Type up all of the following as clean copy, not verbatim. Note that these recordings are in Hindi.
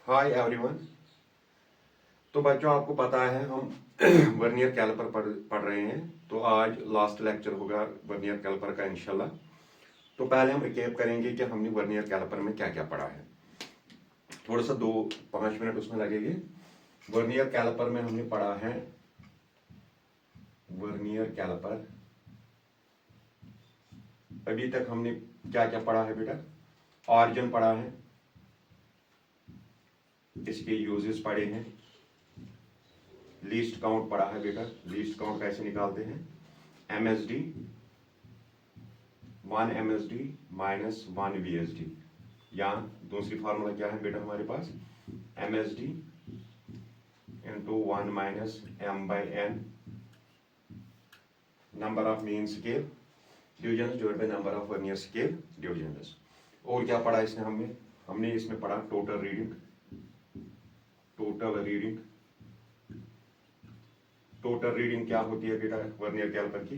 Hi everyone. तो बच्चों, आपको पता है हम वर्नियर कैलिपर पढ़ रहे हैं। तो आज लास्ट लेक्चर होगा वर्नियर कैलिपर का इंशाल्लाह। तो पहले हम रिकैप करेंगे कि हमने वर्नियर कैलिपर में क्या क्या पढ़ा है। थोड़ा सा 2-5 मिनट उसमें लगेंगे। वर्नियर कैलिपर में हमने पढ़ा है वर्नियर कैलिपर। अभी तक हमने क्या क्या पढ़ा है बेटा? ऑरिजिन पढ़ा है, इसके यूजेस पढ़े हैं, लीस्ट काउंट पढ़ा है बेटा। लीस्ट काउंट कैसे निकालते हैं? MSD 1 MSD minus 1 VSD। या दूसरी फार्मूला क्या है बेटा हमारे पास? MSD into 1 minus M/N number of mean scale division divide by number of vernier scale division. और क्या पढ़ा इसने हमने इसमें पढ़ा टोटल रीडिंग। टोटल रीडिंग क्या होती है बेटा वर्नियर कैलिपर की?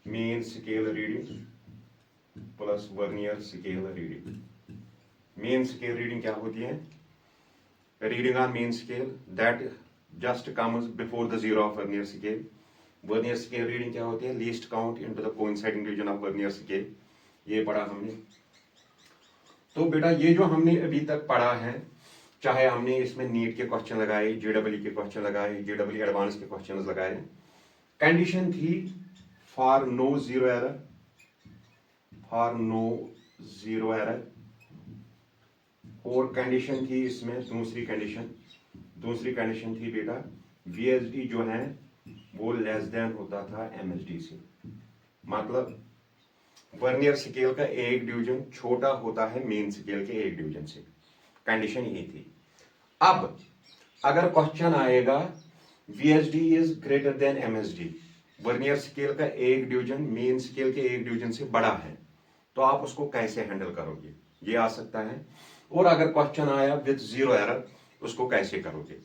Mean scale reading plus vernier scale reading. Mean scale reading क्या होती है? Reading on mean scale that just comes before the zero of vernier scale. Vernier scale reading क्या होती है? Least count into the coinciding division of vernier scale. ये पढ़ा हमने। तो बेटा ये जो हमने अभी तक पढ़ा है, चाहे हमने इसमें नीट के क्वेश्चन लगाए, JEE के क्वेश्चन लगाए, JEE एडवांस के क्वेश्चन लगाए, कंडीशन थी फॉर नो जीरो एरर। और कंडीशन थी इसमें दूसरी कंडीशन थी बेटा VSD जो है वो लेस देन होता था MSD से। मतलब वर्नियर स्केल का एक डिवीजन छोटा होता है मेन स्केल के एक डिवीजन से। कंडीशन यही थी। अब अगर क्वेश्चन आएगा VSD is greater then MSD, vernier scale का एक डिवीजन मेन स्केल के एक डिवीजन से बड़ा है, तो आप उसको कैसे हैंडल करोगे? ये आ सकता है। और अगर क्वेश्चन आया विद जीरो एरर, उसको कैसे करोगे?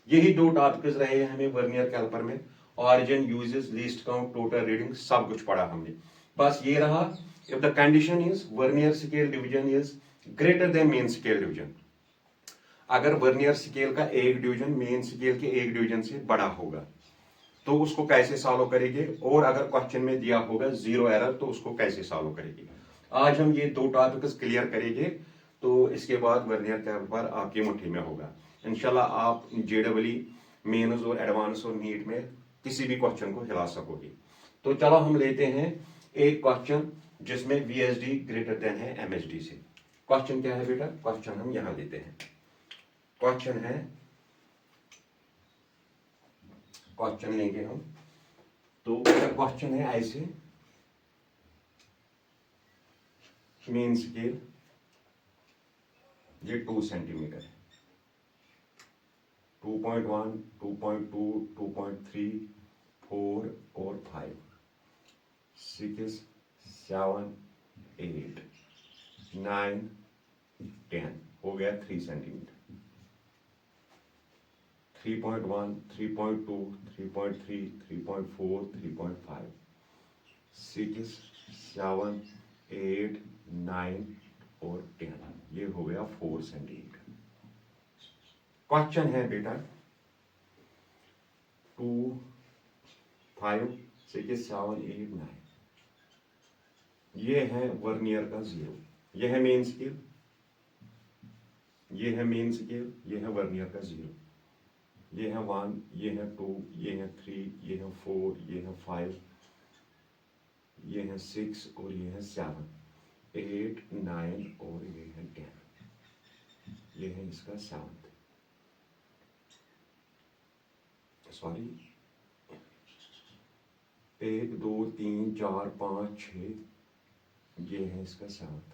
यही दो टॉपिक्स रहे हैं हमें वर्नियर कैलिपर में। Origin, uses, least count, total reading, सब कुछ पढ़ा हमने। बस ये रहा, if the condition is vernier scale division is greater then main scale division. अगर वर्नियर स्केल का एक डिवीजन मेन स्केल के एक डिवीजन से बड़ा होगा तो उसको कैसे सॉल्व करेंगे? और अगर क्वेश्चन में दिया होगा जीरो एरर तो उसको कैसे सॉल्व करेंगे? आज हम ये दो टॉपिक्स क्लियर करेंगे। तो इसके बाद वर्नियर कैलिपर आपकी मुट्ठी में होगा इंशाल्लाह। आप JEE मेंस और एडवांस और नीट में किसी भी क्वेश्चन को हिला सकोगे। तो चलो हम लेते हैं एक क्वेश्चन जिसमें VSD ग्रेटर देन है MSD से। क्वेश्चन क्या है बेटा? क्वेश्चन हम यहां लेते हैं। क्वेश्चन लेंगे हम। तो क्वेश्चन है ऐसे, मेन स्केल ये 2 सेंटीमीटर है, 2.1, 2.2, 2.3, 4 और 5, 6, 7, 8, 9, 10 हो गया 3 सेंटीमीटर। 3.1, 3.2, 3.3, 3.4, 3.5, 6, 7, 8, 9 और 10, ये हो गया 4 सेंटीमीटर। क्वेश्चन है बेटा 2, 5, 6, 7, 8, 9, ये है वर्नियर का जीरो, ये है मेन स्केल, ये है मेन स्केल, ये है वर्नियर का जीरो, ये है 1, ये है 2, ये है 3, ये है 4, ये है 5, ये है 6 और ये है 7, 8, 9 और ये है 10, ये है इसका 7th, सॉरी 1, 2, 3, 4, 5, 6, ये है इसका 7th,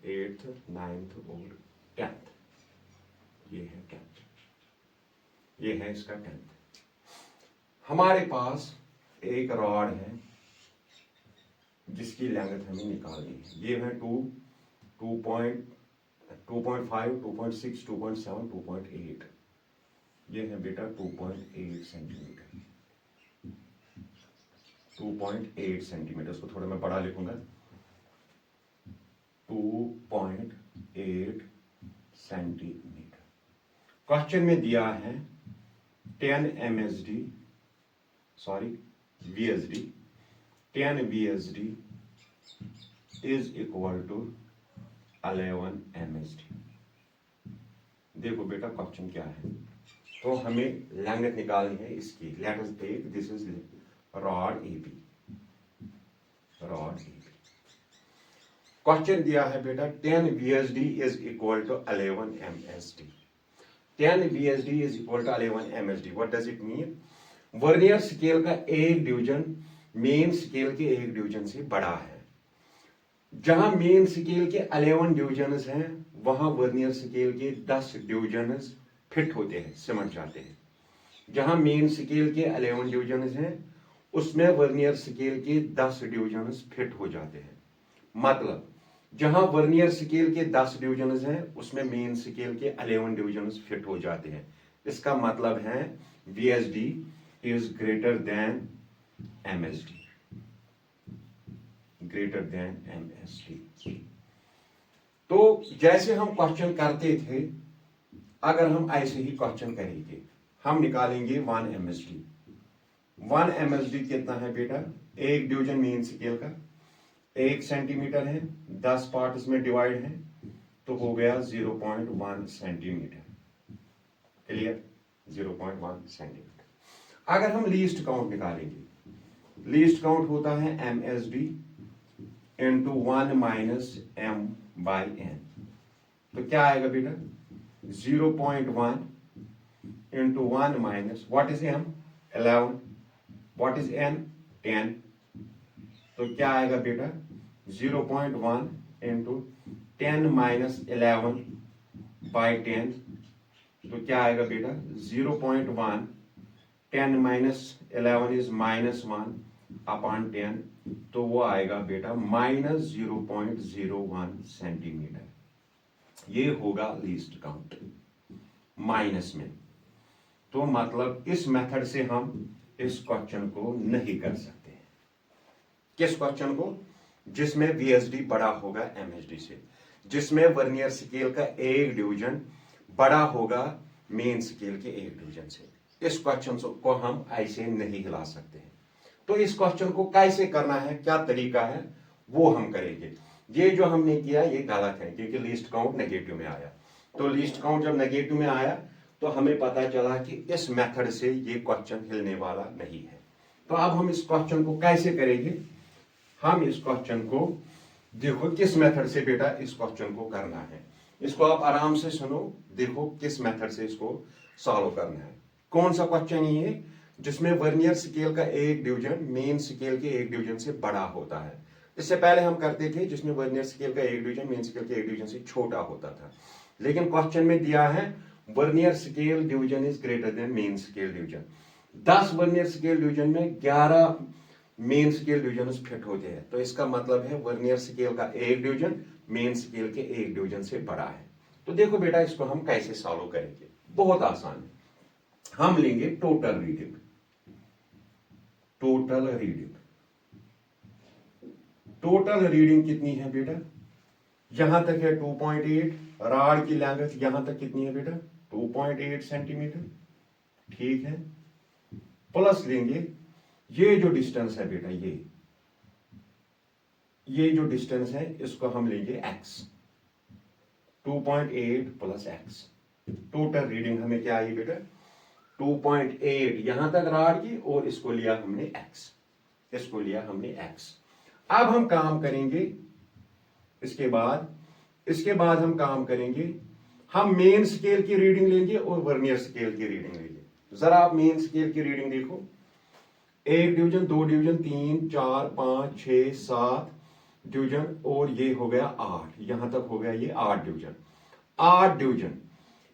8th, 9th और 10th, ये है 10th, ये है इसका 10th। हमारे पास एक रॉड है जिसकी लेंथ हमें निकालनी है। ये है 2.5, 2.6, 2.7, 2.8, ये है बेटा 2.8 सेंटीमीटर। 2.8 सेंटीमीटर, उसको थोड़ा मैं बड़ा लिखूंगा, 2.8 सेंटीमीटर। क्वेश्चन में दिया है 10 MSD sorry VSD 10 VSD is equal to 11 MSD। देखो बेटा क्वेश्चन क्या है, तो हमें लेंथ निकालनी है इसकी। Let us take this is rod AB। Question दिया है बेटा 10 VSD is equal to 11 MSD। 10 VSD is equal to 11 MSD। What does it mean? Vernier scale का एक डिवीजन मेन स्केल के एक डिवीजन से बड़ा है। जहां मेन स्केल के 11 डिविजन्स हैं वहां वर्नियर स्केल के 10 डिविजन्स फिट होते हैं, सिमट जाते हैं। जहां मेन स्केल के 11 डिविजन्स हैं उसमें वर्नियर स्केल के 10 डिविजन्स फिट हो जाते हैं। मतलब जहां वर्नियर स्केल के 10 डिविजन्स हैं उसमें मेन स्केल के 11 डिविजन्स फिट हो जाते हैं। इसका मतलब है VSD is greater then MSD, greater than MSD। तो जैसे हम क्वेश्चन करते थे, अगर हम ऐसे ही क्वेश्चन करेंगे, हम निकालेंगे 1 MSD। 1 MSD कितना है बेटा? एक डिवीजन मेन स्केल का 1 सेंटीमीटर है, 10 पार्ट इसमें डिवाइड है, तो हो गया 0.1 सेंटीमीटर। क्लियर? 0.1 सेंटीमीटर। अगर हम लीस्ट काउंट निकालेंगे, लीस्ट काउंट होता है MSD इंटू 1 माइनस M/N। तो क्या आएगा बेटा? 0.1 into 1 minus what is M? 11। What is N? 10। तो क्या आएगा बेटा? 0.1 इंटू 10 माइनस 11 बाई 10। तो क्या आएगा बेटा? 0.1 10 माइनस 11 इज -1 अपॉन 10, तो वो आएगा बेटा -0.01 सेंटीमीटर। ये होगा लीस्ट काउंट माइनस में। तो मतलब इस मेथड से हम इस क्वेश्चन को नहीं कर सकते हैं। किस क्वेश्चन को? जिसमें VSD बड़ा होगा MSD से, जिसमें वर्नियर स्केल का एक डिवीजन बड़ा होगा मेन स्केल के एक डिवीजन से। इस क्वेश्चन को हम ऐसे नहीं हिला सकते हैं। तो इस क्वेश्चन को कैसे करना है, क्या तरीका है, वो हम करेंगे। ये जो हमने किया ये गलत है, क्योंकि लीस्ट काउंट नेगेटिव में आया। तो लीस्ट काउंट जब नेगेटिव में आया तो हमें पता चला कि इस मेथड से ये क्वेश्चन हिलने वाला नहीं है। तो अब हम इस क्वेश्चन को कैसे करेंगे? हम इस क्वेश्चन को देखो किस मेथड से बेटा इस क्वेश्चन को करना है। इसको आप आराम से सुनो, देखो किस मेथड से इसको सॉल्व करना है। कौन सा क्वेश्चन ये है? जिसमें वर्नियर स्केल का एक डिवीजन मेन स्केल के एक डिवीजन से बड़ा होता है। इससे पहले हम करते थे जिसमें वर्नियर स्केल का एक डिवीजन मेन स्केल के एक डिवीजन से छोटा होता था। लेकिन क्वेश्चन में दिया है vernier scale division is greater then main scale division. 10 vernier scale division में 11 मेन स्केल डिवीजन फिट होते हैं। तो इसका मतलब है वर्नियर स्केल का एक डिवीजन मेन स्केल के एक डिवीजन से बड़ा है। तो देखो बेटा इसको हम कैसे सॉल्व करेंगे, बहुत आसान है। हम लेंगे total reading. Total reading, total reading कितनी है बेटा? यहां तक है 2.8। राड की लैंग्थ यहां तक कितनी है बेटा? 2.8 सेंटीमीटर। ठीक है, प्लस लेंगे ये जो डिस्टेंस है बेटा, ये जो डिस्टेंस है इसको हम लेंगे x। 2.8 plus x। Total reading हमें क्या आई बेटा? 2.8 यहां तक राड की, और इसको लिया हमने x, इसको लिया हमने x। अब हम काम करेंगे इसके बाद हम काम करेंगे, हम मेन स्केल की रीडिंग लेंगे और वर्नियर स्केल की रीडिंग लेंगे। जरा आप मेन स्केल की रीडिंग देखो, एक डिवीजन, दो डिवीजन, 3 4 5 6 7 डिवीजन, और ये हो गया 8। यहां तक हो गया ये 8 डिवीजन। 8 डिवीजन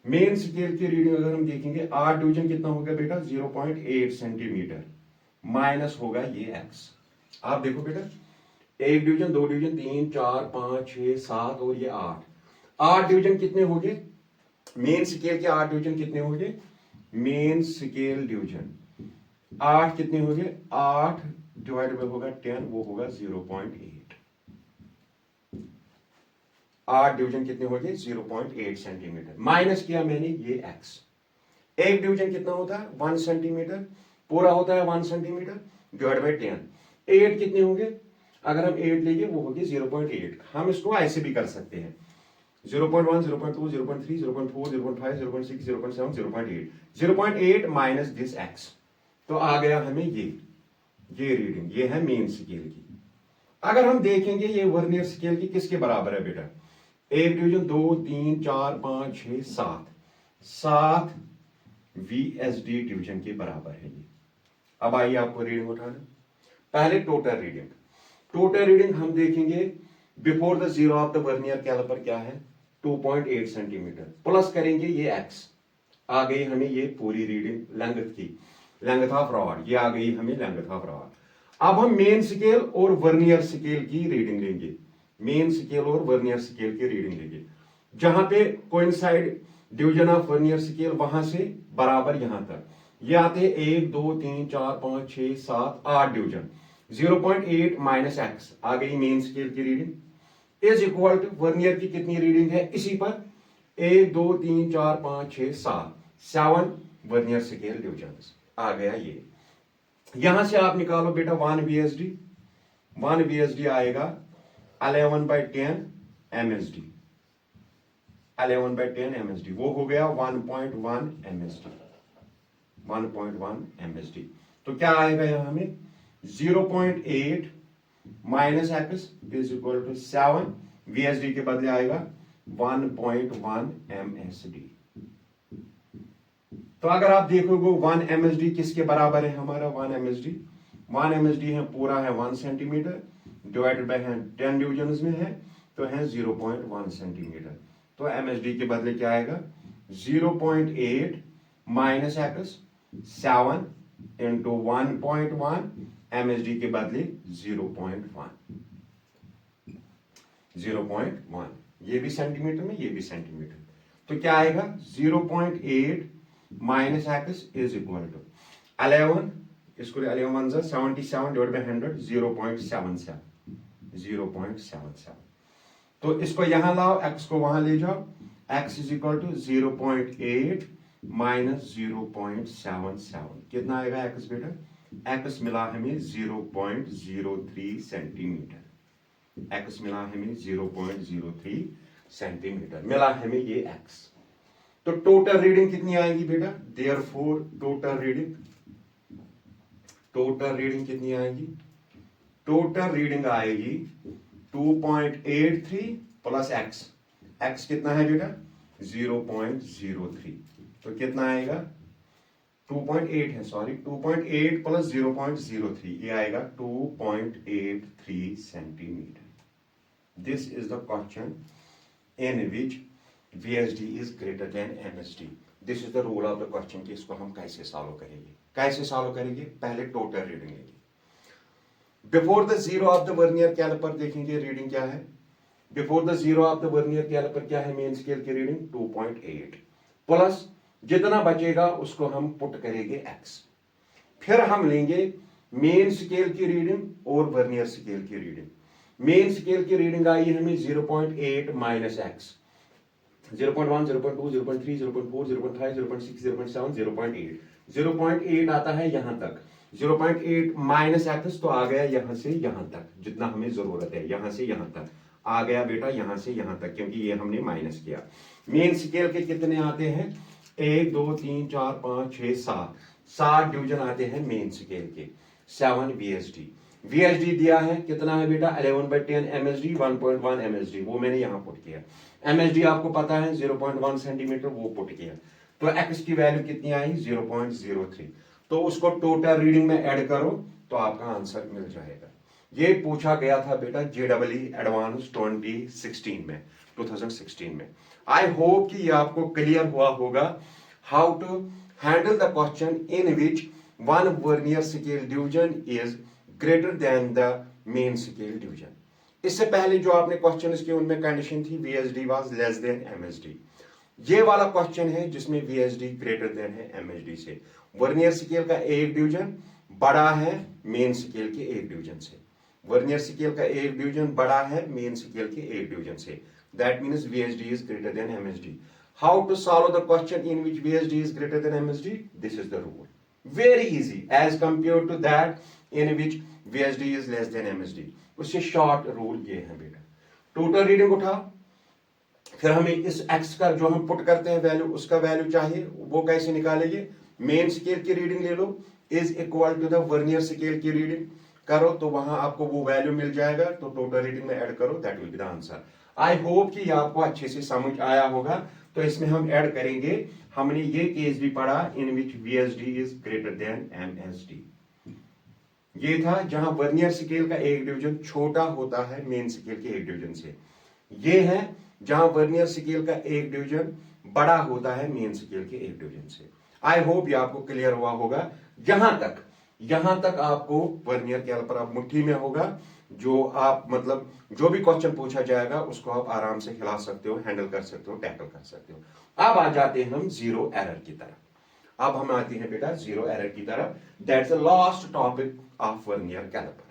मेन स्केल की रीडिंग अगर हम देखेंगे, 8 डिवीजन कितना हो गया बेटा? 0.8 सेंटीमीटर माइनस होगा ये x। आप देखो बेटा, एक डिवीजन, दो डिवीजन, 3 4 5 6 7 और ये 8 डिवीजन कितने हो गए? मेन स्केल के 8 डिवीजन कितने हो गए? मेन स्केल डिवीजन 8 कितने हो गए? 8 डिवाइड बाय होगा 10, वो होगा 0.8। 8 डिवीजन कितने हो गए 0.8 सेंटीमीटर। माइनस किया मैंने ये x, एक डिवीजन कितना होता है 1 सेंटीमीटर, पूरा होता है 1 सेंटीमीटर डिवाइड बाई 10। 8 कितने होंगे, अगर हम 8 लेंगे वो होगी 0.8। हम इसको ऐसे भी कर सकते हैं 0.1 0.2 0.3 0.4 0.5 0.6 0.7 0.8 0.8 माइनस दिस x। तो आ गया हमें ये रीडिंग, ये है मेन स्केल की। अगर हम देखेंगे ये वर्नियर स्केल की किसके बराबर है बेटा, एक डिवीजन 2 3 4 5 6 7 VSD डिवीजन के बराबर है ये। अब आइए आपको रीडिंग उठाना, पहले टोटल रीडिंग। टोटल रीडिंग हम देखेंगे before the zero of the vernier caliper क्या है 2.8 सेंटीमीटर, प्लस करेंगे ये x, आ गई हमें ये पूरी रीडिंग लेंथ की, लेंथ ऑफ रॉड, ये आ गई हमें लेंथ ऑफ रॉड। अब हम मेन स्केल और वर्नियर स्केल की रीडिंग लेंगे, मेन स्केल और वर्नियर स्केल की रीडिंग लेंगे। जहां पे coincide division of vernier scale वहां से बराबर यहां तक, ये आते हैं 1 2 3 4 5 6 7 8 डिवीजन, 0.8 माइनस x आ गई मेन स्केल की reading is equal to vernier की कितनी रीडिंग है इसी पर 1 2 3 4 5 6 7 वर्नियर स्केल डिवीजन आ गया ये। यहां से आप निकालो बेटा 1 VSD आएगा 11/10 MSD, 11/10 MSD, वो हो गया 1.1 MSD, 1.1 MSD। तो क्या आएगा यहां हमें 0.8 minus x is equal to 7, VSD के बदले आएगा 1.1 MSD। तो अगर आप देखोगे 1 MSD किसके बराबर है हमारा 1 MSD है पूरा है 1 सेंटीमीटर डिवाइडेड बाय 10 डिविजन में है तो है 0.1 सेंटीमीटर। तो MSD के बदले क्या आएगा 0.8 माइनस x 7 इंटू 1.1 MSD के बदले 0.1, ये भी सेंटीमीटर में ये भी सेंटीमीटर। तो क्या आएगा 0.8 minus x is equal to 11, इसको 11 77 डिवाइड बाय 100 0.77। तो इसको यहां लाओ x को वहां ले जाओ, x is equal to 0.8 minus 0.77 कितना आएगा x बेटा, x मिला हमें 0.03 सेंटीमीटर, x मिला हमें 0.03 सेंटीमीटर मिला हमें ये x। तो टोटल रीडिंग कितनी आएगी बेटा, देयरफॉर टोटल रीडिंग कितनी आएगी, टोटल रीडिंग आएगी 2.83 प्लस x कितना है बेटा 0.03, तो कितना आएगा 2.8 है, सॉरी 2.8 प्लस 0.03 ये आएगा 2.83 centimetre. This is the question in which VSD is greater than MSD। This is the rule of the question कि इसको हम कैसे सॉल्व करेंगे, पहले टोटल रीडिंग लेंगे। Before the zero of the vernier caliper देखेंगे रीडिंग क्या है, before the zero of the vernier caliper क्या है मेन स्केल की रीडिंग 2.8 प्लस जितना बचेगा उसको हम पुट करेंगे x, फिर हम लेंगे मेन स्केल की रीडिंग और वर्नियर स्केल की रीडिंग। मेन स्केल की रीडिंग आई हमें 0.8 माइनस x, 0.1 0.2 0.3 0.4 0.5 0.6 0.7 0.8, 0.8 आता है यहां तक, 0.8 माइनस x तो आ गया यहां से यहां तक, जितना हमें जरूरत है यहां से यहां तक आ गया बेटा, यहां से यहां तक क्योंकि ये हमने माइनस किया। मेन स्केल के कितने आते हैं 1 2 3 4 5 6 7 डिवीजन आते हैं मेन स्केल के, 7 VSD दिया है कितना है बेटा 11/10 MSD 1.1 MSD, वो मैंने यहां पुट किया। MSD आपको पता है 0.1 सेंटीमीटर, वो पुट किया। तो x की वैल्यू कितनी आई 0.03, तो उसको टोटल रीडिंग में ऐड करो तो आपका आंसर मिल जाएगा। ये पूछा गया था बेटा JEE एडवांस 2016 में। आई होप कि ये आपको क्लियर हुआ होगा how to handle the question in which one vernier scale division is greater than the main scale division. इससे पहले जो आपने क्वेश्चन किए उनमें कंडीशन थी VSD was less than MSD। ये वाला क्वेश्चन है जिसमें VSD ग्रेटर देन है MSD से। वर्नियर स्केल का एक डिवीजन बड़ा है मेन स्केल के एक डिवीजन से, वर्नियर स्केल का एक डिवीजन बड़ा है मेन स्केल के एक डिवीजन से। That means VSD is greater than MSD. How to solve the question in which VSD is greater than MSD? This is the rule. Very easy as compared to that in which VSD is less than MSD. उससे शॉर्ट रूल ये है बेटा, टोटल रीडिंग उठाओ, फिर हमें इस x का जो हम पुट करते हैं वैल्यू, उसका वैल्यू चाहिए, वो कैसे निकालेंगे? मेन स्केल की रीडिंग ले लो, is equal to the vernier scale की रीडिंग करो, तो वहां आपको वो वैल्यू मिल जाएगा, तो टोटल रीडिंग में ऐड करो, that will be the answer. I hope कि आपको अच्छे से समझ आया होगा। तो इसमें हम ऐड करेंगे, हमने ये केस भी पढ़ा इन which VSD is greater then MSD। ये था जहां वर्नियर स्केल का एक डिवीजन छोटा होता है मेन स्केल के एक डिवीजन से। ये है जहां वर्नियर स्केल का एक डिवीजन बड़ा होता है मेन स्केल के एक डिवीजन से। आई होप ये आपको क्लियर हुआ होगा। यहां तक आपको वर्नियर कैलिपर आप मुट्ठी में होगा, जो आप मतलब जो भी क्वेश्चन पूछा जाएगा उसको आप आराम से हिला सकते हो, हैंडल कर सकते हो, टैकल कर सकते हो। अब आ जाते हैं हम जीरो एरर की तरफ। अब हम आते हैं बेटा जीरो एरर की तरफ। That's the last topic of vernier caliper,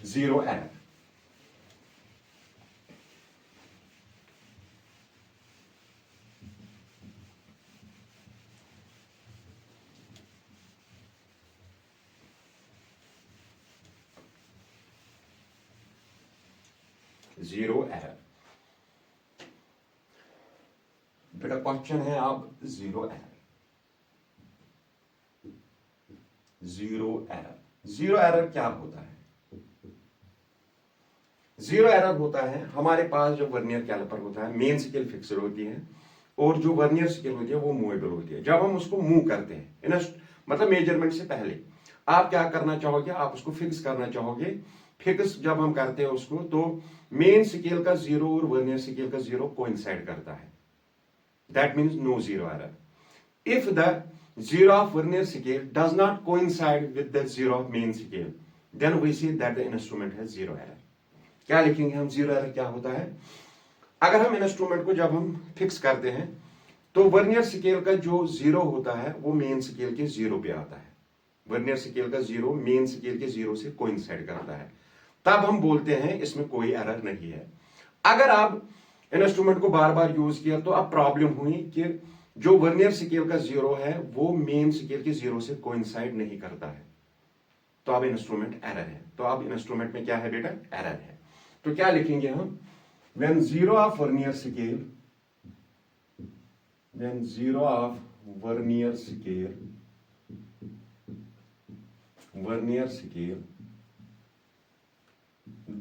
zero error. Zero error बेटा क्वेश्चन है अब जीरो एरर। जीरो एरर क्या होता है? जीरो एरर होता है हमारे पास जो वर्नियर कैलिपर होता है, मेन स्केल फिक्स्ड होती है और जो वर्नियर स्केल होती है वो मूवेबल होती है। जब हम उसको मूव करते हैं मतलब मेजरमेंट से पहले आप क्या करना चाहोगे? आप उसको फिक्स करना चाहोगे। फिक्स जब हम करते हैं उसको, तो मेन स्केल का जीरो और वर्नियर स्केल का जीरो कोइंसाइड करता है, that means no zero error. If the zero of vernier scale does not coincide with the zero of main scale, then we see that the instrument has zero error. क्या लिखेंगे हम? जीरो एरर क्या होता है? अगर हम इंस्ट्रूमेंट को जब हम फिक्स करते हैं तो वर्नियर स्केल का जो जीरो होता है वो मेन स्केल के जीरो पे आता है। वर्नियर स्केल का जीरो मेन स्केल के जीरो से कोइंसाइड करता है, तब हम बोलते हैं इसमें कोई एरर नहीं है। अगर आप इंस्ट्रूमेंट को बार बार यूज किया तो अब प्रॉब्लम हुई कि जो वर्नियर स्केल का जीरो है वो मेन स्केल के जीरो से कोइंसाइड नहीं करता है, तो अब इंस्ट्रूमेंट एरर है। तो अब इंस्ट्रूमेंट में क्या है बेटा? एरर है। तो क्या लिखेंगे हम? when zero of vernier scale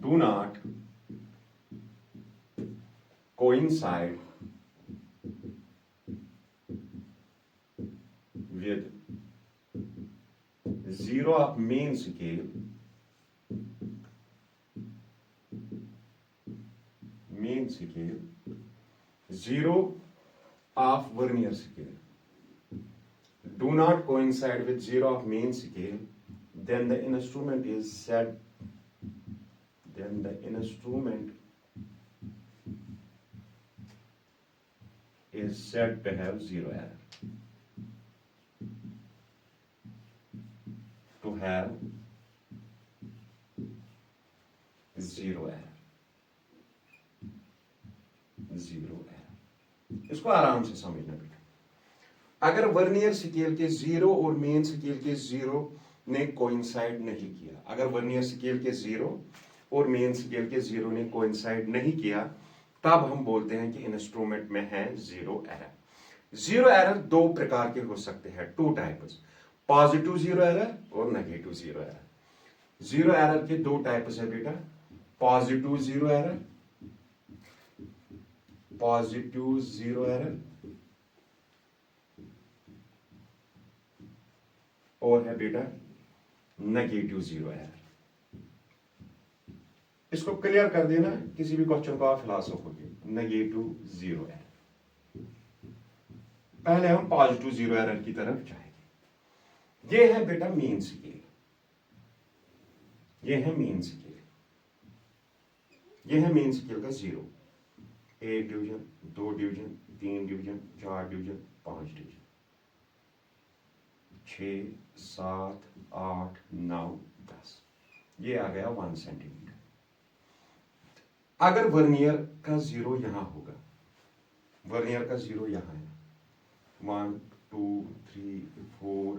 do not coincide with zero of main scale, zero of vernier scale do not coincide with zero of main scale, then the instrument is said to have zero error. To have zero error. इसको आराम से समझना बेटा। अगर वर्नियर स्केल के जीरो और मेन स्केल के जीरो ने कोइंसाइड नहीं किया, अगर वर्नियर स्केल के जीरो और मेन स्केल के जीरो ने कोइंसाइड नहीं किया, तब हम बोलते हैं कि इंस्ट्रूमेंट में है जीरो एरर। जीरो एरर दो प्रकार के हो सकते हैं, two types, positive zero error और negative zero error. Zero error के दो टाइप्स है बेटा, पॉजिटिव जीरो एरर और है बेटा नेगेटिव जीरो एरर। इसको क्लियर कर देना, किसी भी क्वेश्चन को आप हिला सकोगे। Negative zero error. पहले हम पॉजिटिव जीरो एरर की तरफ जाएंगे। ये है बेटा मेन स्केल, ये है मेन स्केल, ये है मेन स्केल का जीरो। एक डिवीजन, दो डिवीजन, तीन डिवीजन, चार डिवीजन, पांच डिवीजन, 6, 7, 8, 9, 10, ये आ गया 1 सेंटीमीटर। अगर वर्नियर का जीरो यहां होगा, वर्नियर का जीरो यहां है, 1 2 3 4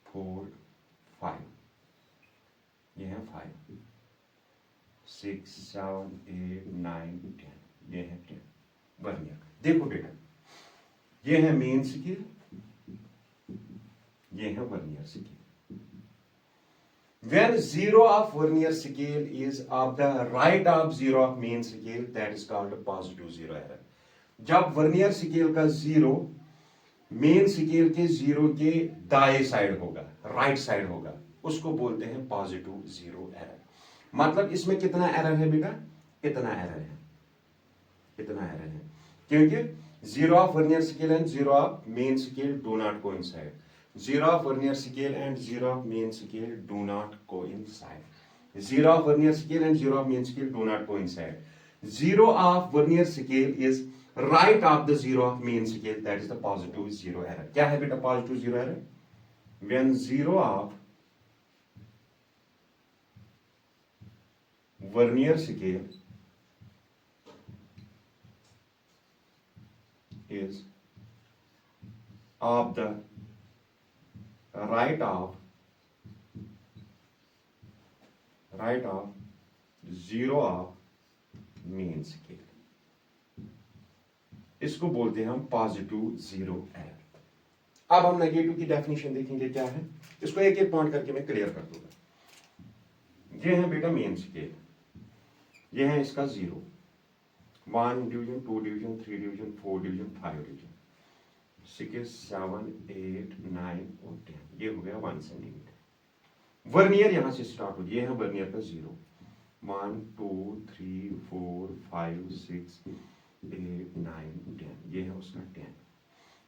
4 5, ये है 5 6 7 8 9 10, ये है 10 वर्नियर। देखो बेटा, ये है मेन स्केल, ये है vernier scale. When zero of vernier scale is of the right of zero of main scale, that is called positive zero error. जब वर्नियर स्केल का जीरो मेन स्केल के जीरो के दाएं साइड होगा, राइट साइड होगा, उसको बोलते हैं पॉजिटिव जीरो एरर। मतलब इसमें कितना एरर है बेटा? इतना एरर है, इतना एरर है, क्योंकि zero of vernier scale and zero of main scale do not coincide. Zero of vernier scale and zero of main scale do not coincide. Zero of vernier scale and zero of main scale do not coincide. Zero of vernier scale is right of the zero of main scale. That is the positive zero error. क्या है बेटा positive zero error? When zero of vernier scale is of the right of zero of mean scale, इसको बोलते हैं हम पॉजिटिव जीरो एरर। अब हम नेगेटिव की डेफिनेशन देखेंगे क्या है, इसको एक एक पॉइंट करके मैं क्लियर कर दूंगा। ये है बेटा मेन स्केल, ये है इसका zero, 1 division 2 division 3 division 4 division 5 division 6 7 8 9 और 10, ये हो गया 1 सेंटीमीटर। वर्नियर यहां से स्टार्ट हो, ये है वर्नियर का जीरो, 1 2 3 4 5 6 8 9 10, ये है उसका 10।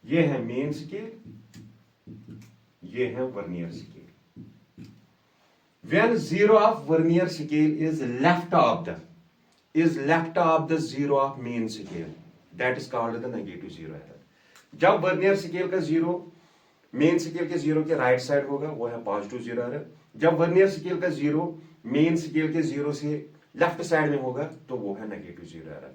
ये है मेन स्केल, ये है vernier scale. When zero of vernier scale is left of the zero of main scale, that is called the negative zero error. जब वर्नियर स्केल का जीरो मेन स्केल के जीरो के राइट साइड होगा, वो है पॉजिटिव जीरो एरर। जब वर्नियर स्केल का जीरो मेन स्केल के जीरो से लेफ्ट साइड में होगा, तो वो है negative zero error.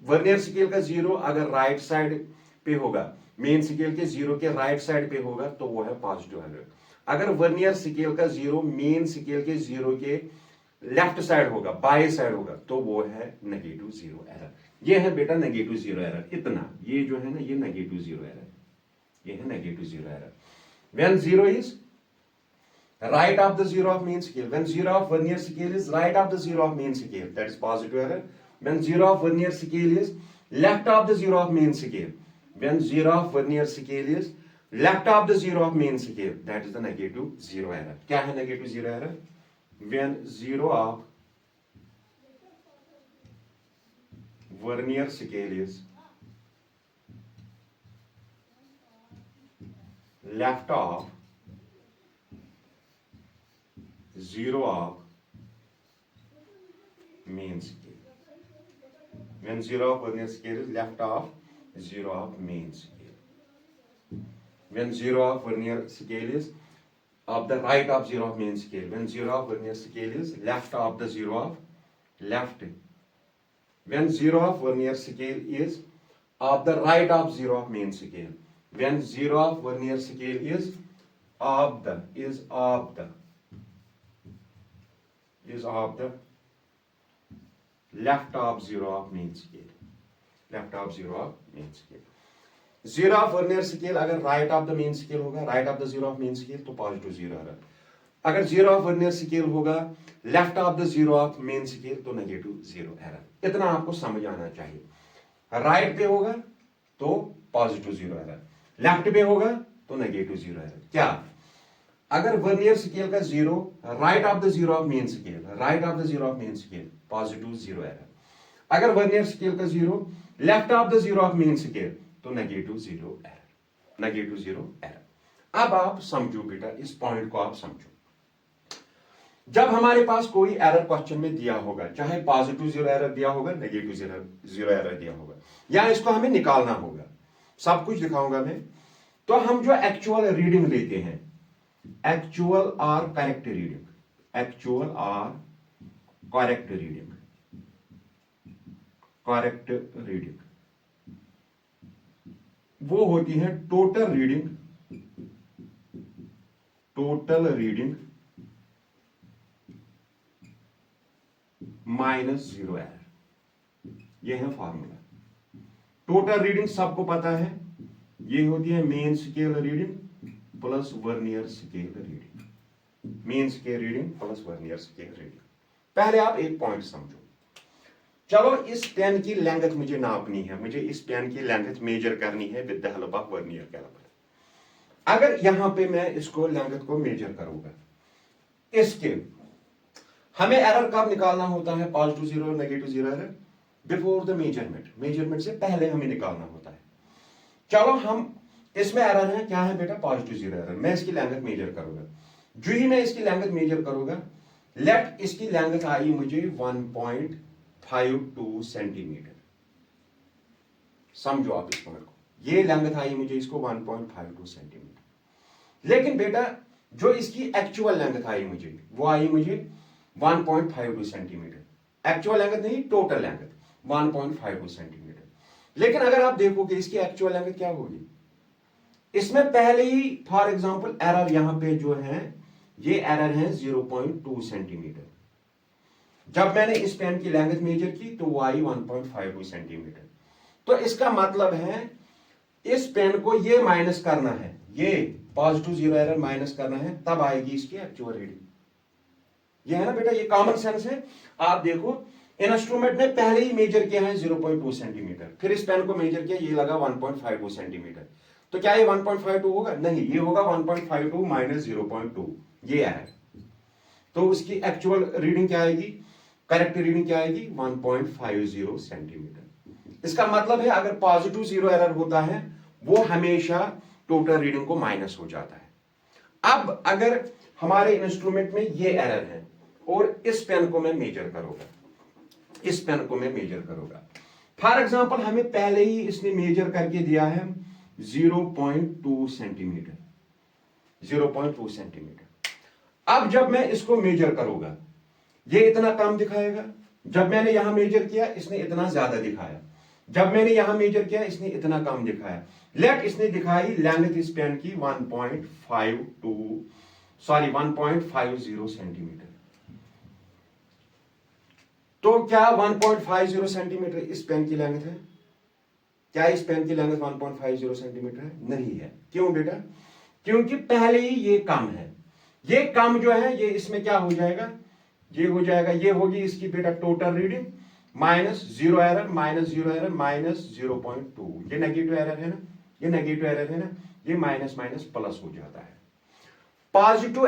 Vernier scale का जीरो अगर राइट साइड पे होगा, मेन स्केल के जीरो के राइट साइड पे होगा, तो वो है पॉजिटिव एरर। अगर वर्नियर स्केल का जीरो मेन स्केल के जीरो के लेफ्ट साइड होगा, बाएं साइड होगा, तो वो है नेगेटिव जीरो एरर। ये है बेटा नेगेटिव जीरो एरर, इतना, ये जो है ना, ये नेगेटिव जीरो एरर, ये है negative zero error. When zero is right of the zero of mean scale, when zero of vernier scale is right of the zero of main scale, that is positive error. When zero of vernier scale is left of the zero of main scale, when zero of vernier scale is left of the zero of main scale, that is the negative zero error. क्या है negative zero error? When zero of vernier scale is left of zero of main scale. When zero of vernier scale is left of zero of main scale. When zero of vernier scale is of the right of zero of main scale. When zero of vernier scale is left of the zero of left. When zero of vernier scale is of the right of zero of main scale. When zero of vernier scale is of the left of zero of main scale. Left of zero of main scale. Zero of vernier scale अगर right of the main scale होगा, right of the zero of main scale, तो positive zero error. अगर zero of vernier scale होगा left of the zero of main scale, तो negative zero error. इतना आपको समझ आना चाहिए। right पे होगा तो positive zero error, left पे होगा तो negative zero error। क्या? अगर वर्नियर स्केल का zero right of the zero of main scale, right of the zero of main scale, positive zero error. अगर वर्नियर स्केल का zero left of the zero of main scale, तो negative zero error, negative zero error. अब आप समझो बेटा, इस पॉइंट को आप समझो। जब हमारे पास कोई एरर क्वेश्चन में दिया होगा, चाहे पॉजिटिव जीरो एरर दिया होगा, नेगेटिव जीरो एरर दिया होगा, या इसको हमें निकालना होगा, सब कुछ दिखाऊंगा मैं, तो हम जो एक्चुअल रीडिंग लेते हैं, actual or correct reading, actual or correct reading, correct reading वो होती है total reading, total reading minus zero error. ये है फॉर्मूला। टोटल रीडिंग सबको पता है, ये होती है main scale reading plus vernier scale reading, main scale reading plus vernier scale reading. पहले आप एक पॉइंट समझो। चलो इस पेन की लेंथ मुझे नापनी है, मुझे इस पेन की लेंथ मेजर करनी है with the help of vernier caliper. अगर यहां पे मैं इसको लेंथ को मेजर करूंगा, इसके हमें एरर कब निकालना होता है? Positive zero negative zero error before the measurement, measurement से पहले हमें निकालना होता है। चलो हम इसमें एरर है, क्या है बेटा? Positive zero error. मैं इसकी लेंथ मेजर करूंगा, जो ही मैं इसकी लेंथ मेजर करूंगा, लेट इसकी लेंथ आई मुझे 1.52 सेंटीमीटर। समझो आप इस पॉइंट को, ये लेंथ आई मुझे इसको 1.52 सेंटीमीटर। लेकिन बेटा जो इसकी एक्चुअल लेंथ आई मुझे, वो आई मुझे 1.52 सेंटीमीटर। एक्चुअल लेंथ नहीं, टोटल लेंथ 1.52 सेंटीमीटर। लेकिन अगर आप देखोगे इसकी एक्चुअल लेंथ क्या होगी, इसमें पहले ही फॉर एग्जांपल एरर यहां पे जो है, ये एरर है 0.2 सेंटीमीटर। जब मैंने इस पेन की लेंथ मेजर की तो वो आई 1.52 सेंटीमीटर। तो इसका मतलब है इस पेन को ये माइनस करना है, ये पॉजिटिव जीरो एरर माइनस करना है, तब आएगी इसकी एक्चुअल रीडिंग। ये है ना बेटा, ये कॉमन सेंस है। आप देखो इंस्ट्रूमेंट ने पहले ही मेजर किया है 0.2 सेंटीमीटर, फिर इस पेन को मेजर किया, ये लगा 1.52 सेंटीमीटर। तो क्या ये 1.52 होगा? नहीं, ये होगा 1.52 माइनस 0.2, ये है। तो उसकी एक्चुअल रीडिंग क्या आएगी? करेक्ट रीडिंग क्या आएगी? 1.50 सेंटीमीटर। इसका मतलब है अगर पॉजिटिव जीरो एरर होता है वो हमेशा टोटल रीडिंग को माइनस हो जाता है। अब अगर हमारे इंस्ट्रूमेंट में ये एरर है और इस पेन को मैं मेजर करूंगा, इस पेन को मैं मेजर करूंगा, फॉर एग्जांपल हमें पहले ही इसने मेजर करके दिया है 0.2 सेंटीमीटर, 0.2 सेंटीमीटर। अब जब मैं इसको मेजर करूंगा, ये इतना कम दिखाएगा। जब मैंने यहां मेजर किया इसने इतना ज्यादा दिखाया, जब मैंने यहां मेजर किया इसने इतना कम दिखाया। लेट इसने दिखाई लेंथ इस पेन की 1.50 सेंटीमीटर। तो क्या 1.50 सेंटीमीटर इस पेन की लेंथ है? क्या इस पेन की लेंथ 1.50 सेंटीमीटर है? नहीं है। क्यों बेटा? क्योंकि पहले ही ये कम है। ये कम जो है ये इसमें क्या हो जाएगा? ये हो जाएगा, ये होगी इसकी बेटा total reading minus zero error, minus zero error, minus 0.2। ये नेगेटिव एरर है ना, ये नेगेटिव एरर है ना, ये माइनस माइनस प्लस हो जाता है। पॉजिटिव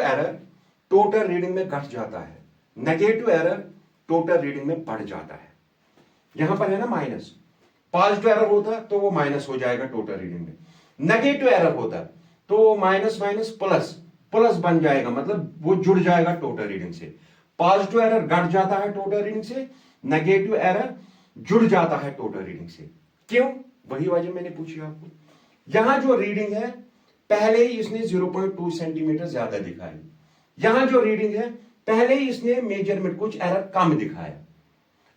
एरर टोटल रीडिंग में घट जाता है, नेगेटिव एरर टोटल रीडिंग में बढ़ जाता है। यहां पर है ना माइनस, पॉजिटिव एरर होता तो वो माइनस हो जाएगा टोटल रीडिंग में, नेगेटिव एरर होता तो माइनस माइनस प्लस, प्लस बन जाएगा, मतलब वो जुड़ जाएगा टोटल रीडिंग से। पॉजिटिव एरर घट जाता है टोटल रीडिंग से, नेगेटिव एरर जुड़ जाता है टोटल रीडिंग से। क्यों? वही वजह मैंने पूछी आपको। यहां जो रीडिंग है पहले ही इसने 0.2 सेंटीमीटर ज्यादा दिखाई, यहां जो रीडिंग है पहले ही इसने मेजरमेंट कुछ एरर कम दिखाया।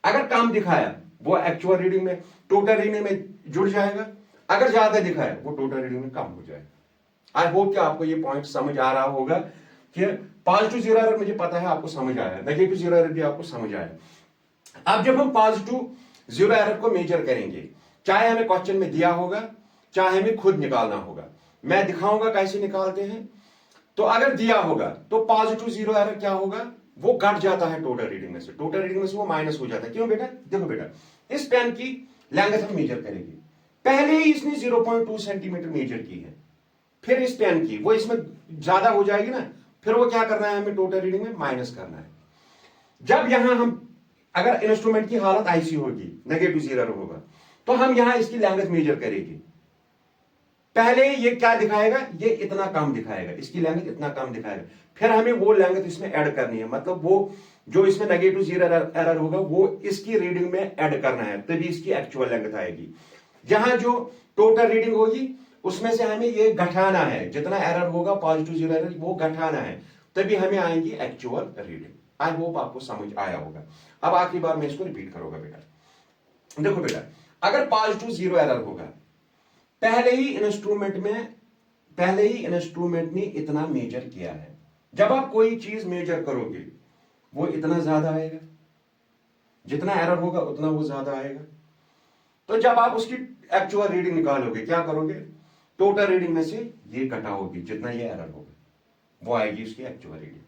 अगर कम दिखाया वो एक्चुअल रीडिंग में, टोटल रीडिंग में जुड़ जाएगा, अगर ज्यादा दिखाया वो टोटल रीडिंग में कम हो जाएगा। आई होप कि आपको ये पॉइंट समझ आ रहा होगा कि पॉजिटिव जीरो एरर मुझे पता है आपको समझ आया, नेगेटिव जीरो एरर भी आपको समझ आया। अब जब हम पॉजिटिव जीरो एरर को मेजर करेंगे, चाहे हमें क्वेश्चन में दिया होगा चाहे हमें खुद निकालना होगा, मैं दिखाऊंगा कैसे निकालते हैं। तो अगर दिया होगा तो पॉजिटिव जीरो एरर क्या होगा? वो घट जाता है टोटल रीडिंग में से, टोटल रीडिंग में से वो माइनस हो जाता है। क्यों बेटा? देखो बेटा, इस पेन की लेंथ हम मेजर करेंगे, पहले ही इसने 0.2 सेंटीमीटर मेजर की है, फिर इस पेन की वो इसमें ज्यादा हो जाएगी ना, फिर वो क्या करना है हमें टोटल रीडिंग में माइनस करना है। जब यहां हम अगर इंस्ट्रूमेंट की हालत ऐसी होगी, नेगेटिव जीरो होगा, तो हम यहां इसकी लेंथ मेजर करेंगे। पहले ये क्या दिखाएगा? ये इतना कम दिखाएगा, इसकी लेंथ इतना कम दिखाएगा, फिर हमें वो लेंथ इसमें ऐड करनी है, मतलब वो जो इसमें नेगेटिव जीरो एरर होगा वो इसकी रीडिंग में ऐड करना है, तभी इसकी एक्चुअल लेंथ आएगी। जहां जो टोटल रीडिंग होगी उसमें से हमें ये घटाना है, जितना एरर होगा पॉजिटिव जीरो एरर वो घटाना है, तभी हमें आएंगी एक्चुअल रीडिंग। आई होप आपको समझ आया होगा। अब आखिरी बार मैं इसको रिपीट करूंगा बेटा। देखो बेटा, अगर पॉजिटिव जीरो एरर होगा, पहले ही इंस्ट्रूमेंट ने इतना मेजर किया है। जब आप कोई चीज मेजर करोगे वो इतना ज्यादा आएगा, जितना एरर होगा उतना वो ज्यादा आएगा। तो जब आप उसकी एक्चुअल रीडिंग निकालोगे क्या करोगे, टोटल रीडिंग में से ये घटाओगे, जितना ये एरर होगा वो आएगी उसकी एक्चुअल रीडिंग।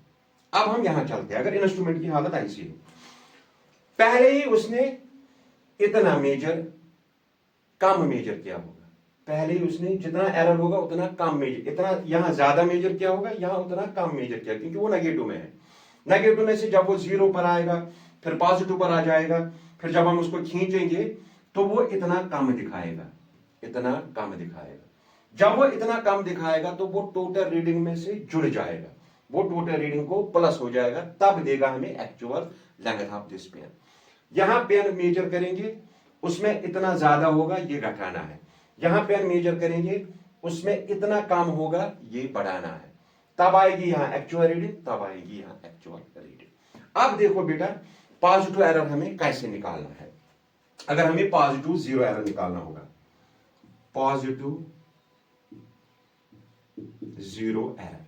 अब हम यहां चलते हैं, अगर इंस्ट्रूमेंट की हालत ऐसी है, पहले ही उसने इतना कम मेजर किया होगा, पहले ही उसने जितना एरर होगा उतना कम मेजर, इतना यहां ज्यादा मेजर किया होगा, यहां उतना कम मेजर किया, क्योंकि वो नेगेटिव में है। नेगेटिव में से जब वो जीरो पर आएगा फिर पॉजिटिव पर आ जाएगा, फिर जब हम उसको खींचेंगे तो वो इतना कम दिखाएगा, इतना कम दिखाएगा। जब वो इतना कम दिखाएगा तो वो टोटल रीडिंग में से जुड़ जाएगा, वो टोटल रीडिंग को प्लस हो जाएगा, तब देगा हमें actual length of this pen. यहां पेन मेजर करेंगे उसमें इतना ज्यादा होगा, ये घटाना है। यहां पेन मेजर करेंगे उसमें इतना कम होगा, ये बढ़ाना है। तब आएगी यहां एक्चुअल रीडिंग, तब आएगी यहां एक्चुअल रीडिंग। अब देखो बेटा, पॉजिटिव एरर हमें कैसे निकालना है। अगर हमें पॉजिटिव जीरो एरर निकालना होगा, पॉजिटिव जीरो एरर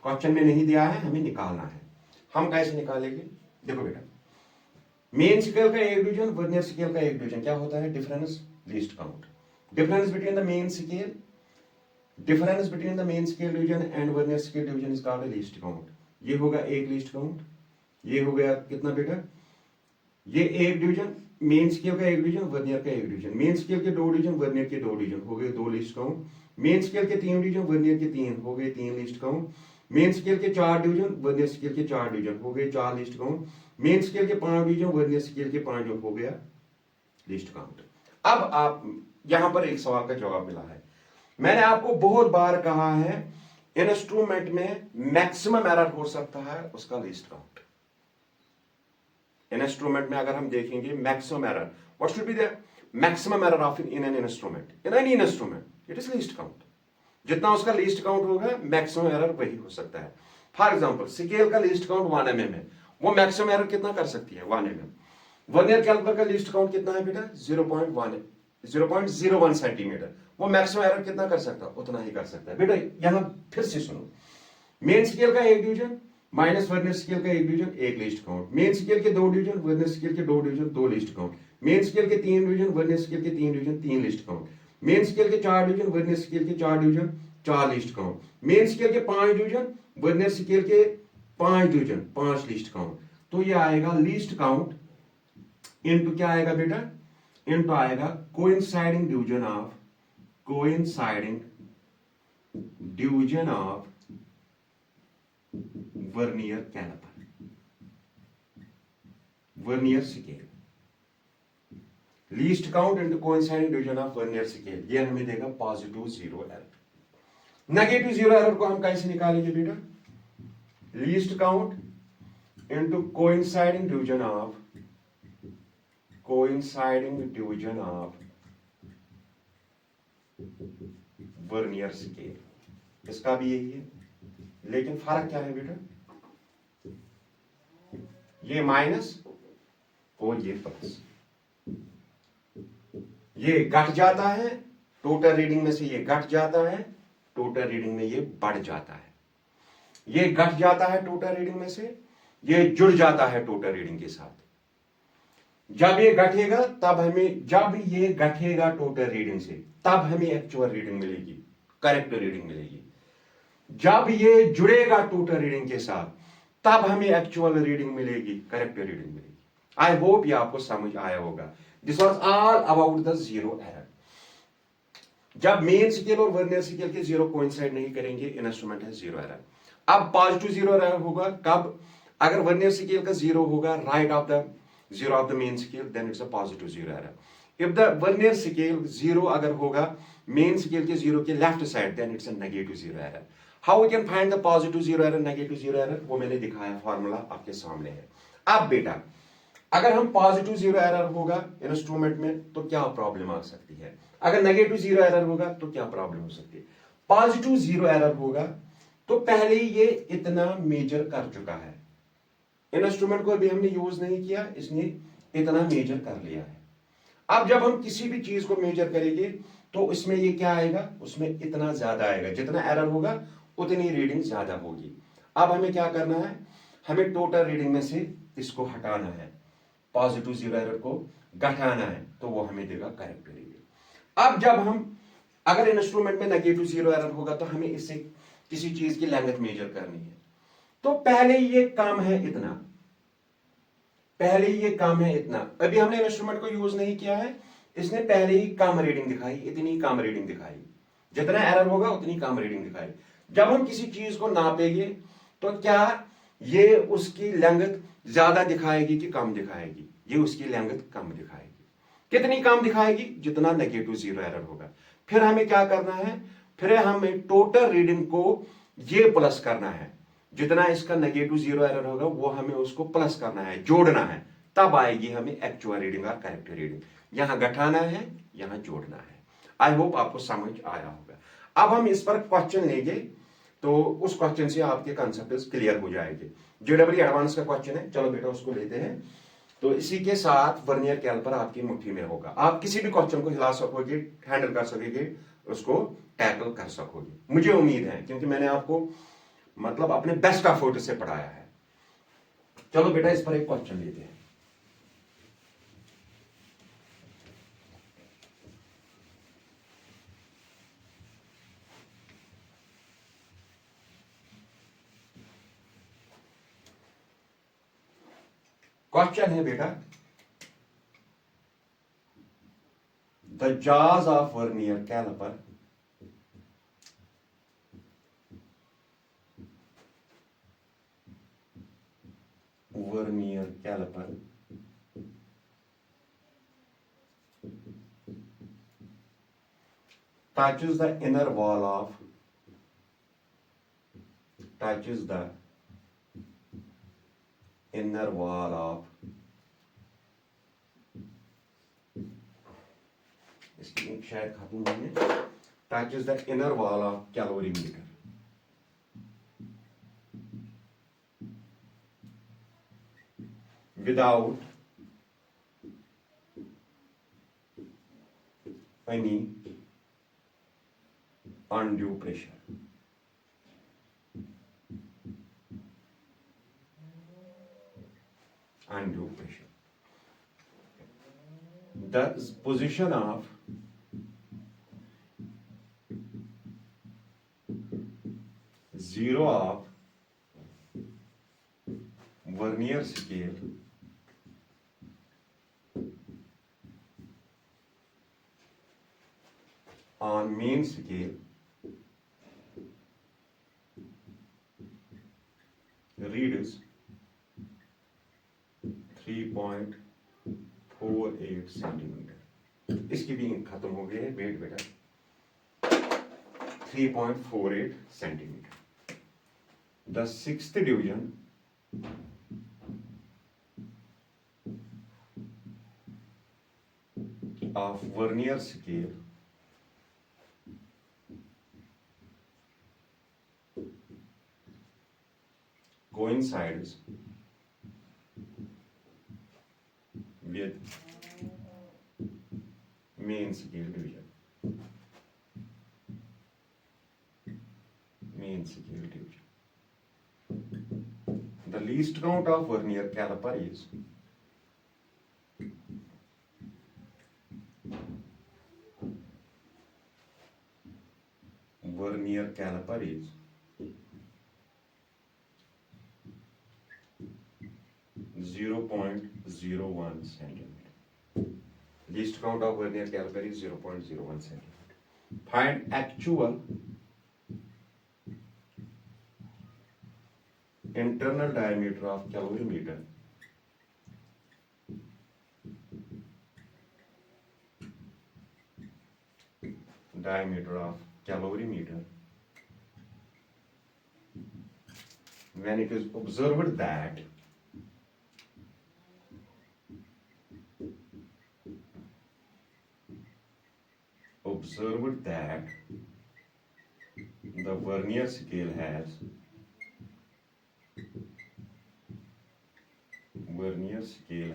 क्वेश्चन में नहीं दिया है, हमें निकालना है। हम कैसे निकालेंगे, देखो बेटा, मेन स्केल का एक डिवीजन, वर्नियर स्केल का एक डिवीजन क्या होता है, difference least count. Difference between the main scale division and vernier scale division is called least count. ये होगा एक लीस्ट काउंट, ये हो गया कितना बेटा, ये एक डिवीजन, मेन स्केल का एक डिवीजन, वर्नियर का एक डिवीजन। मेन स्केल के दो डिवीजन, वर्नियर के दो डिवीजन, हो गए दो लीस्ट काउंट। मेन स्केल के तीन डिवीजन, वर्नियर के तीन, हो गए तीन लीस्ट काउंट। मेन स्केल के चार डिवीजन, वर्नियर स्केल के चार डिवीजन, हो गए चार लीस्ट काउंट। मेन स्केल के पांच डिवीजन, वर्नियर स्केल के पांच, हो गया लीस्ट काउंट। अब आप यहां पर एक सवाल का जवाब मिला है। मैंने आपको बहुत बार कहा है इंस्ट्रूमेंट में मैक्सिमम एरर हो सकता है उसका लीस्ट काउंट। इंस्ट्रूमेंट में अगर हम देखेंगे maximum error, what should be the maximum error of in an instrument, in any instrument, it is least count. जितना उसका लीस्ट काउंट होगा मैक्सिमम एरर वही हो सकता है। फॉर एग्जांपल स्केल का लीस्ट काउंट 1 mm है, वो मैक्सिमम एरर कितना कर सकती है, 1 mm। वर्नियर कैलिपर का लीस्ट काउंट कितना है बेटा, 0.01 सेंटीमीटर, वो मैक्सिमम एरर कितना कर सकता है, उतना ही कर सकता है। बेटा यहां फिर से सुनो, मेन स्केल का एक डिवीजन माइनस वर्नियर स्केल का एक डिवीजन, एक लीस्ट काउंट। मेन स्केल के दो डिवीजन, वर्नियर स्केल के दो डिवीजन, दो लीस्ट काउंट। मेन स्केल के तीन डिवीजन, वर्नियर स्केल के तीन डिवीजन, तीन लीस्ट काउंट। मेन स्केल के चार डिवीजन, वर्नियर स्केल के चार डिवीजन, चार लीस्ट काउंट। मेन स्केल के पांच डिवीजन, वर्नियर स्केल के पांच डिवीजन, पांच लीस्ट काउंट। तो ये आएगा लीस्ट काउंट इनटू क्या आएगा बेटा, इनटू आएगा coinciding division of vernier caliper, vernier scale. Least count into coinciding division of vernier scale, ये हमें देगा positive zero error. Negative zero error को हम कैसे निकालेंगे बेटा, least count into coinciding division of vernier scale. इसका भी यही है, लेकिन फर्क क्या है बेटा, ये माइनस और ये प्लस, ये घट जाता है टोटल रीडिंग में से, ये घट जाता है टोटल रीडिंग में ये बढ़ जाता है। ये घट जाता है टोटल रीडिंग में से, ये जुड़ जाता है टोटल रीडिंग के साथ। जब ये घटेगा तब हमें, जब ये घटेगा टोटल रीडिंग से तब हमें एक्चुअल रीडिंग मिलेगी, करेक्ट रीडिंग मिलेगी। जब ये जुड़ेगा टोटल रीडिंग के साथ तब हमें एक्चुअल रीडिंग मिलेगी, करेक्ट रीडिंग मिलेगी। आई होप ये आपको समझ आया होगा। This was all about the zero error. जब मेन स्केल और वर्नियर स्केल के जीरो कोइंसाइड नहीं करेंगे, इंस्ट्रूमेंट है जीरो एरर। अब पॉजिटिव जीरो एरर होगा कब, अगर वर्नियर स्केल का जीरो होगा right of the zero of the main scale, then it's a positive zero error. If the vernier scale zero अगर होगा मेन स्केल के जीरो के left side, then it's a negative zero error. How we can find the positive zero error, negative zero error, वो मैंने दिखाया, फॉर्मूला आपके सामने है। अब बेटा अगर हम पॉजिटिव जीरो एरर होगा इंस्ट्रूमेंट में तो क्या प्रॉब्लम आ सकती है, अगर नेगेटिव जीरो एरर होगा तो क्या प्रॉब्लम हो सकती है। पॉजिटिव जीरो एरर होगा तो पहले ही ये इतना मेजर कर चुका है, इंस्ट्रूमेंट को अभी हमने यूज नहीं किया, इसने इतना मेजर कर लिया है। अब जब हम किसी भी चीज को मेजर करेंगे तो इसमें ये क्या आएगा, उसमें इतना ज्यादा आएगा, जितना एरर होगा उतनी रीडिंग ज्यादा होगी। अब हमें क्या करना है, हमें टोटल रीडिंग में से इसको हटाना है, पॉजिटिव जीरो एरर को घटाना है, तो वो हमें देगा करेक्ट रीडिंग। अब जब हम अगर इंस्ट्रूमेंट में नेगेटिव जीरो एरर होगा तो हमें इससे किसी चीज की लेंथ मेजर करनी है। तो पहले ये काम है इतना, पहले ये काम है इतना, अभी हमने इंस्ट्रूमेंट को यूज नहीं किया है, इसने पहले ही कम रीडिंग दिखाई, इतनी कम रीडिंग दिखाई, जितना एरर होगा उतनी कम रीडिंग दिखाई। जब हम किसी चीज को नापेंगे तो क्या ये उसकी लेंथ ज्यादा दिखाएगी कि कम दिखाएगी, ये उसकी लेंथ कम दिखाएगी। कितनी कम दिखाएगी, जितना नेगेटिव जीरो एरर होगा। फिर हमें क्या करना है, फिर हमें टोटल रीडिंग को ये प्लस करना है, जितना इसका नेगेटिव जीरो एरर होगा वो हमें उसको प्लस करना है, जोड़ना है, तब आएगी हमें एक्चुअल रीडिंग और करेक्ट रीडिंग। यहां घटाना है, यहां जोड़ना है। आई होप आपको समझ आया होगा। अब हम इस पर क्वेश्चन लेंगे, तो उस क्वेश्चन से आपके कंसेप्ट क्लियर हो जाएंगे। जेडब्ल्यू एडवांस का क्वेश्चन है, चलो बेटा उसको लेते हैं। तो इसी के साथ वर्नियर कैलिपर आपकी मुट्ठी में होगा, आप किसी भी क्वेश्चन को हिला सकोगे, हैंडल कर सकोगे, उसको टैकल कर सकोगे, मुझे उम्मीद है, क्योंकि मैंने आपको मतलब अपने बेस्ट एफर्ट से पढ़ाया है। चलो बेटा इस पर एक क्वेश्चन लेते हैं। क्वेश्चन है बेटा, the jaws of vernier caliper touches the inner wall of इसकी एक शायद खत्म नहीं है, touches the inner wall of calorimeter without any undue pressure. The position of zero of vernier scale on main scale reads 3.48 centimetre. इसकी भी खत्म हो गई है, वेट बेटा 3.48 centimetre. The sixth division of vernier scale coincides with main scale division. The least count of vernier caliper is vernier caliper is 0.01 centimeter. Least count of vernier caliper is 0.01 centimeter. Find actual internal diameter of calorimeter when it is observed that the vernier scale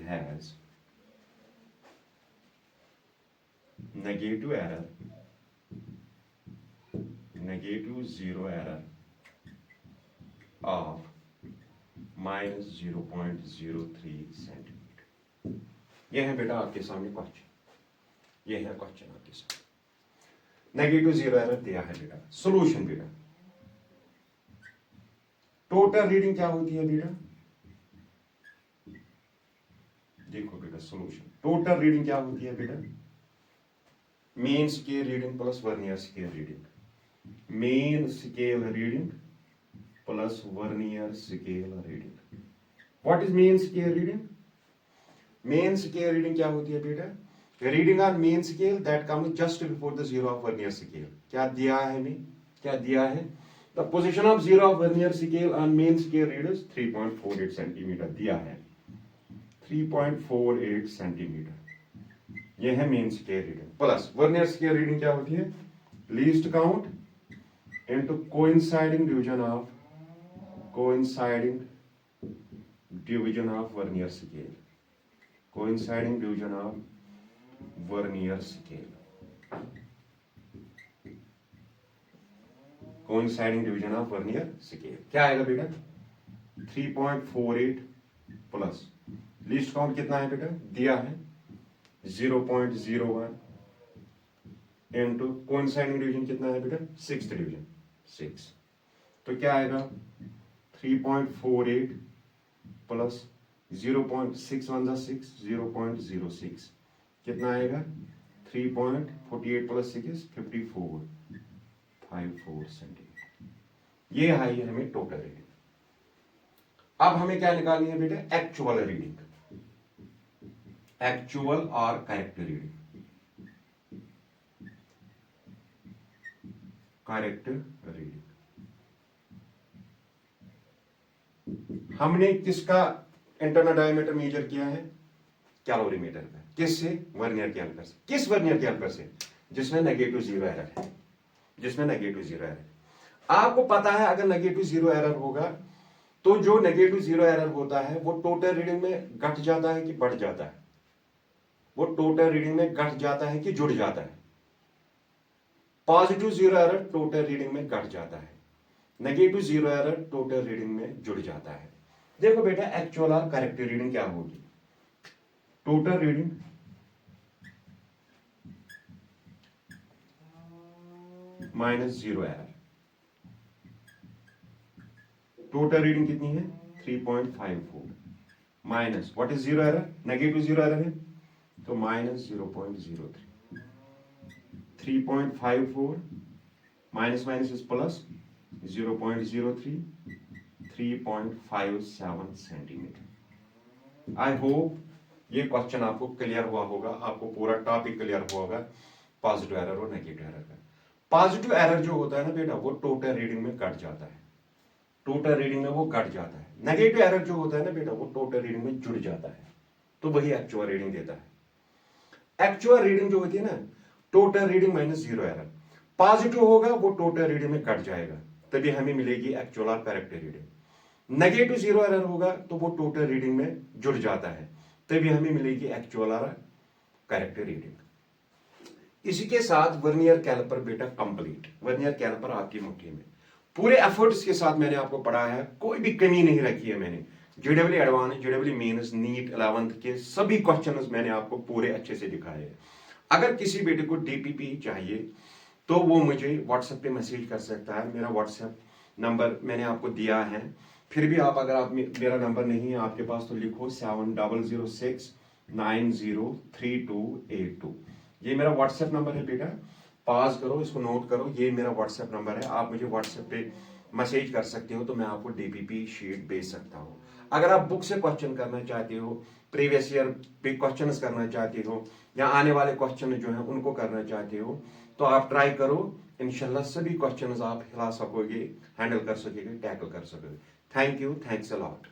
has negative error, negative zero error of minus 0.03 centimetre. यह है बेटा आपके सामने क्वेश्चन, यह है क्वेश्चन आपके सामने। नेगेटिव जीरो एरर दिया है बेटा। सॉल्यूशन बेटा, टोटल रीडिंग क्या होती है बेटा? देखो बेटा सॉल्यूशन, टोटल रीडिंग क्या होती है बेटा? Main scale reading plus vernier scale reading, main scale reading plus vernier scale reading. What is main scale reading? Main scale reading क्या होती है बेटा? Reading on main scale that comes just before the zero of vernier scale. क्या दिया है हमें? क्या दिया है? The position of zero of vernier scale on main scale readers 3.48 centimetre दिया है, 3.48 सेंटीमीटर। यह है main scale reading. Plus vernier scale reading क्या होती है? Least count into coinciding division of vernier scale, coinciding division of vernier scale, coinciding division of vernier scale. क्या आएगा बेटा? 3.48 प्लस लीस्ट काउंट कितना है बेटा? दिया है 0.01 इनटू कोइंसाइडिंग डिवीजन कितना है बेटा? 6th division 6। तो क्या आएगा? 3.48 प्लस 0.61 6, 0.06 कितना आएगा? 3.48 प्लस 6 54 सेंटीमीटर। ये आई है हमें टोटल रीडिंग। अब हमें क्या निकालनी है बेटा? एक्चुअल रीडिंग, एक्चुअल और करेक्ट रीडिंग। करेक्ट रीडिंग हमने किसका इंटरनल डायमीटर मेजर किया है? कैलोरीमीटर का। किससे? वर्नियर कैलिपर से। किस वर्नियर कैलिपर से? जिसमें नेगेटिव जीरो एरर है, जिसमें नेगेटिव जीरो एरर। आपको पता है अगर नेगेटिव जीरो एरर होगा तो जो नेगेटिव जीरो एरर होता है वो टोटल रीडिंग में घट जाता है कि बढ़ जाता है? वो टोटल रीडिंग में घट जाता है कि जुड़ जाता है? Positive zero error total reading में घट जाता है, negative zero error total reading में जुड़ जाता है। देखो बेटा एक्चुअल और करेक्ट रीडिंग क्या होगी? Total reading minus zero error. Total reading कितनी है? 3.54 minus what is zero error? Negative zero error है तो minus 0.03। 3.54 minus minus is plus 0.03, 3.57 centimetre. I hope ये क्वेश्चन आपको क्लियर हुआ होगा, आपको पूरा टॉपिक क्लियर हुआ होगा पॉजिटिव एरर और नेगेटिव एरर का। पॉजिटिव एरर जो होता है ना बेटा वो टोटल रीडिंग में घट जाता है, टोटल रीडिंग में वो घट जाता है। नेगेटिव एरर जो होता है ना बेटा वो टोटल रीडिंग में जुड़ जाता है, तो वही एक्चुअल रीडिंग देता है। एक्चुअल रीडिंग जो होती है ना total reading minus zero error, positive होगा वो टोटल रीडिंग में घट जाएगा, तभी हमें मिलेगी एक्चुअल और correct reading. Negative zero error होगा तो वो टोटल रीडिंग में जुड़ जाता है, तभी हमें मिलेगी एक्चुअल और करेक्ट रीडिंग। इसी के साथ वर्नियर कैलिपर बेटा कंप्लीट। वर्नियर कैलिपर आपकी मुट्ठी में, पूरे एफर्ट्स के साथ मैंने आपको पढ़ाया है, कोई भी कमी नहीं रखी है मैंने। JW advance, JW mains, NEET 11th के सभी क्वेश्चंस मैंने आपको पूरे अच्छे से दिखाए हैं। अगर किसी बेटे को डीपीपी चाहिए तो वो मुझे व्हाट्सएप पे मैसेज कर सकता है। मेरा व्हाट्सएप नंबर मैंने आपको दिया है, फिर भी आप अगर आप मेरा नंबर नहीं है आपके पास तो लिखो 7006903282। ये मेरा व्हाट्सएप नंबर है बेटा, पास करो, इसको नोट करो, ये मेरा व्हाट्सएप नंबर है। आप मुझे व्हाट्सएप पे मैसेज कर सकते हो तो मैं आपको डीपीपी शीट भेज सकता हूँ। अगर आप बुक से क्वेश्चन करना चाहते हो, प्रीवियस ईयर पे क्वेश्चन करना चाहते हो या आने वाले क्वेश्चन जो है उनको करना चाहते हो तो आप ट्राई करो, इंशाल्लाह सभी क्वेश्चन आप हिला सकोगे, हैंडल कर सकोगे, टैकल कर सकोगे। Thank you, thanks a lot.